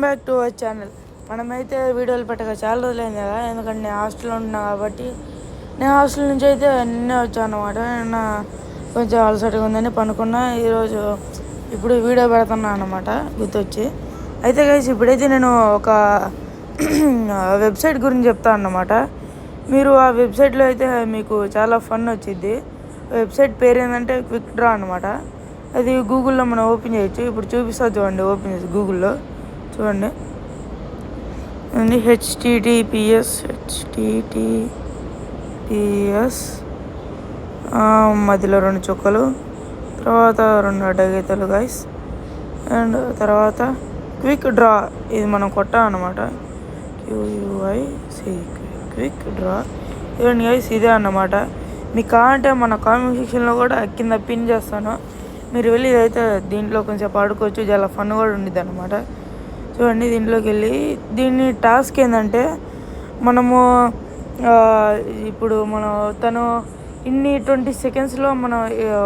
Back to our channel. మనమైతే వీడియోలు పెట్టక చాలా రోజులైంది కదా, ఎందుకంటే నేను హాస్టల్లో ఉంటున్నా కాబట్టి. నేను హాస్టల్ నుంచి అయితే నిన్నే వచ్చాను అనమాట. నిన్న కొంచెం అలసటగా ఉందని పనుకున్నా. ఈరోజు ఇప్పుడు వీడియో పెడుతున్నా అనమాట గుర్తొచ్చి. అయితే గైస్ ఇప్పుడైతే నేను ఒక వెబ్సైట్ గురించి చెప్తాను అన్నమాట. మీరు ఆ వెబ్సైట్లో అయితే మీకు చాలా ఫన్ వచ్చింది. వెబ్సైట్ పేరు ఏంటంటే క్విక్ డ్రా అనమాట. అది గూగుల్లో మనం ఓపెన్ చేయొచ్చు. ఇప్పుడు చూపిస్తా చూడండి, ఓపెన్ చేసి గూగుల్లో చూడండి. హెచ్టిటిపిఎస్ మధ్యలో 2 చుక్కలు, తర్వాత 2 అడ్డగీతలు గైస్, అండ్ తర్వాత క్విక్ డ్రా. ఇది మనం కొట్టామన్నమాట. QUIC quick draw. ఇవ్వండి గైస్, ఇదే అన్నమాట. మీకు కావాలంటే మన కామెంట్ సెక్షన్లో కూడా కింద పిన్ చేస్తాను. మీరు వెళ్ళి ఇదైతే దీంట్లో కొంచెం ఆడుకోవచ్చు. చాలా ఫన్ కూడా ఉండిద్ది అనమాట. చూడండి, దీంట్లోకి వెళ్ళి దీన్ని టాస్క్ ఏంటంటే మనము ఇప్పుడు తను ఇన్ని 20 సెకండ్స్లో మనం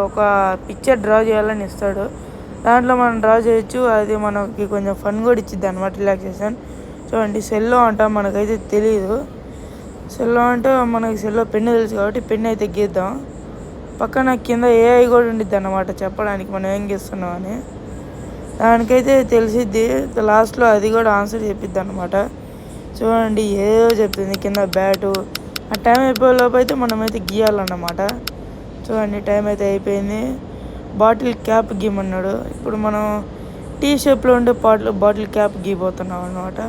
ఒక పిక్చర్ డ్రా చేయాలని ఇస్తాడు. దాంట్లో మనం డ్రా చేయొచ్చు. అది మనకి కొంచెం ఫన్ కూడా ఇచ్చిద్ది అనమాట, రిలాక్సేషన్. చూడండి, సెల్లో అంటాం, మనకైతే తెలియదు. సెల్లో అంటే మనకి సెల్లో పెన్ను తెలుసు కాబట్టి పెన్ను అయితే గీద్దాం. పక్కన కింద AI కూడా ఉండిద్ది అన్నమాట, చెప్పడానికి మనం ఏం గీస్తున్నాం అని. దానికైతే తెలిసిద్ది. లాస్ట్లో అది కూడా ఆన్సర్ చెప్పిద్ది అనమాట. చూడండి, ఏదో చెప్తుంది కింద బ్యాటు. ఆ టైం అయిపోయేలోపు అయితే మనమైతే గీయాలన్నమాట. చూడండి, టైం అయితే అయిపోయింది. బాటిల్ క్యాప్ గీయమన్నాడు. ఇప్పుడు మనం టీ షేప్లో ఉండే బాటిల్ క్యాప్ గీయబోతున్నాం అనమాట.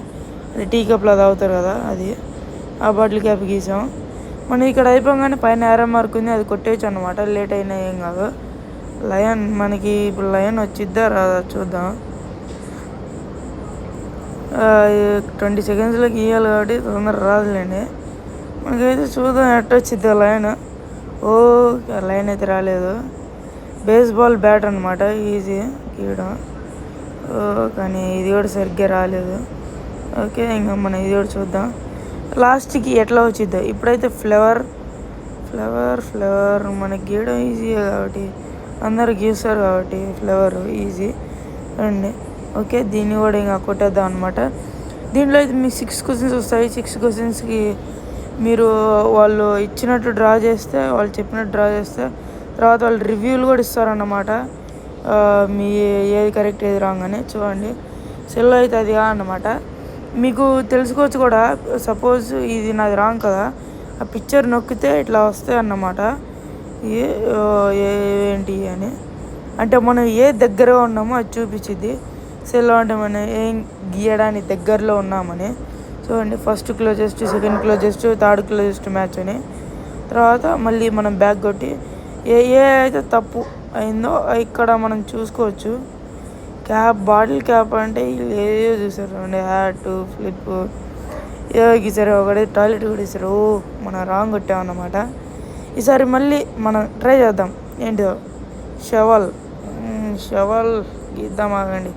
అది టీ కప్లో తాగుతారు కదా, అది ఆ బాటిల్ క్యాప్ గీసాం. మనం ఇక్కడ అయిపోగానే పైన ఏరో మార్క్ ఉంది, అది కొట్టేయచ్చు అనమాట. లేట్ అయినా ఏం కాదు. లయన్, మనకి ఇప్పుడు లయన్ వచ్చిద్దా రాదా చూద్దాం. 20 సెకండ్స్లో గీయాలి కాబట్టి తొందర రాదులేండి. మనకైతే చూద్దాం ఎట్ట వచ్చిద్దా లయన్. లైన్ అయితే రాలేదు. బేస్బాల్ బ్యాట్ అనమాట, ఈజీ గీయడం. కానీ ఇది కూడా సరిగ్గా రాలేదు. ఓకే, ఇంకా మనం ఇది కూడా చూద్దాం లాస్ట్కి ఎట్లా వచ్చిద్దో. ఇప్పుడైతే ఫ్లవర్ మనకి గీయడం ఈజీ కాబట్టి, అందరు గీస్తారు కాబట్టి ఫ్లవర్ ఈజీ అండి. ఓకే, దీన్ని కూడా ఇంకా కొట్టేద్దాం అనమాట. దీంట్లో అయితే మీకు 6 క్వశ్చన్స్ వస్తాయి. 6 క్వశ్చన్స్కి మీరు వాళ్ళు ఇచ్చినట్టు డ్రా చేస్తే, వాళ్ళు చెప్పినట్టు డ్రా చేస్తే తర్వాత వాళ్ళు రివ్యూలు కూడా ఇస్తారన్నమాట. మీ ఏది కరెక్ట్ ఏది రాంగ్ అని. చూడండి, సెల్లో అయితే అది అన్నమాట. మీకు తెలుసుకోవచ్చు కూడా. సపోజ్ ఇది నాది రాంగ్ కదా, ఆ పిక్చర్ నొక్కితే ఇట్లా వస్తాయి అన్నమాట. ఏంటి అని అంటే మనం ఏ దగ్గర ఉన్నామో అది చూపించింది. సెల్లో అంటే మనం ఏం గీయడానికి దగ్గరలో ఉన్నామని. చూడండి, first closest, second closest, third closest match అని. తర్వాత మళ్ళీ మనం బ్యాక్ కొట్టి ఏ అయితే తప్పు అయిందో ఇక్కడ మనం చూసుకోవచ్చు. బాటిల్ క్యాప్ అంటే వీళ్ళు ఏదో చూసారు అండి. హ్యాట్, ఫ్లిప్ ఏదో గీసారు. ఒకటి టాయిలెట్ కూడా ఇస్తారు. మనం రాంగ్ కొట్టామన్నమాట. ఈసారి మళ్ళీ మనం ట్రై చేద్దాం. ఏంటో షవల్ గీద్దాం, ఆగండి.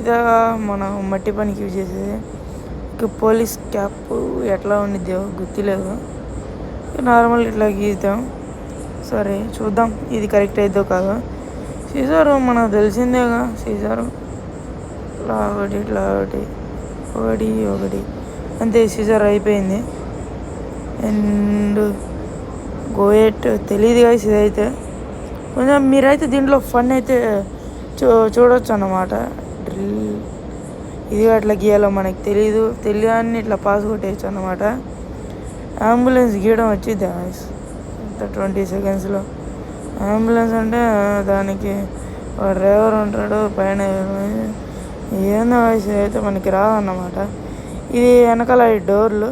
ఇదా మనం మట్టి పనికి యూజ్ చేసేది. పోలీస్ క్యాప్ ఎట్లా ఉండిద్దో గుర్తులేదు. నార్మల్ ఇట్లా గీద్దాం. సరే చూద్దాం ఇది కరెక్ట్ అయిద్దో కాదో. సీజరు మనకు తెలిసిందేగా, సీజరు ఇట్లా ఒకటి అంతే. సీజర్ అయిపోయింది. అండ్ గోయట్ తెలియదు గాయస్. ఇదైతే కొంచెం మీరైతే దీంట్లో ఫన్ అయితే చూడవచ్చు అన్నమాట. డ్రిల్ ఇది అట్లా గీయాలో మనకి తెలియని ఇట్లా పాస్ కొట్టేయచ్చు అన్నమాట. అంబులెన్స్ గీయడం వచ్చింది గాయస్ 20 సెకండ్స్లో. అంబులెన్స్ అంటే దానికి డ్రైవర్ ఉంటాడు పైన. ఏందో వాయిస్ అయితే మనకి రాదన్నమాట. ఇది వెనకాల ఈ డోర్లు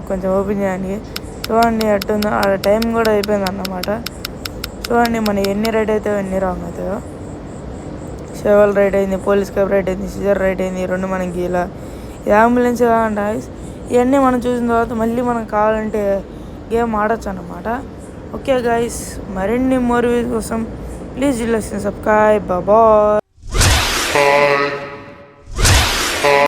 కొంచెం ఓపెన్ చేయడానికి. చూడండి అట్టుందో. ఆ టైం కూడా అయిపోయింది అన్నమాట. చూడండి మన ఎన్ని రైట్ అవుతాయో ఎన్ని రాంగ్ అవుతాయో. షవల్ రైట్ అయింది, పోలీస్ క్యాప్ రైట్ అయింది, సిజర్ రైట్ అయింది. 2 మనకి ఇలా. ఇది అంబులెన్స్ కావాలంటే ఇవన్నీ మనం చూసిన తర్వాత మళ్ళీ మనం కావాలంటే గేమ్ ఆడచ్చు అన్నమాట. ఓకే గైస్, మరిన్ని మోర్ వీడియోస్ కోసం ప్లీజ్ సబ్స్క్రైబ్. బాయ్.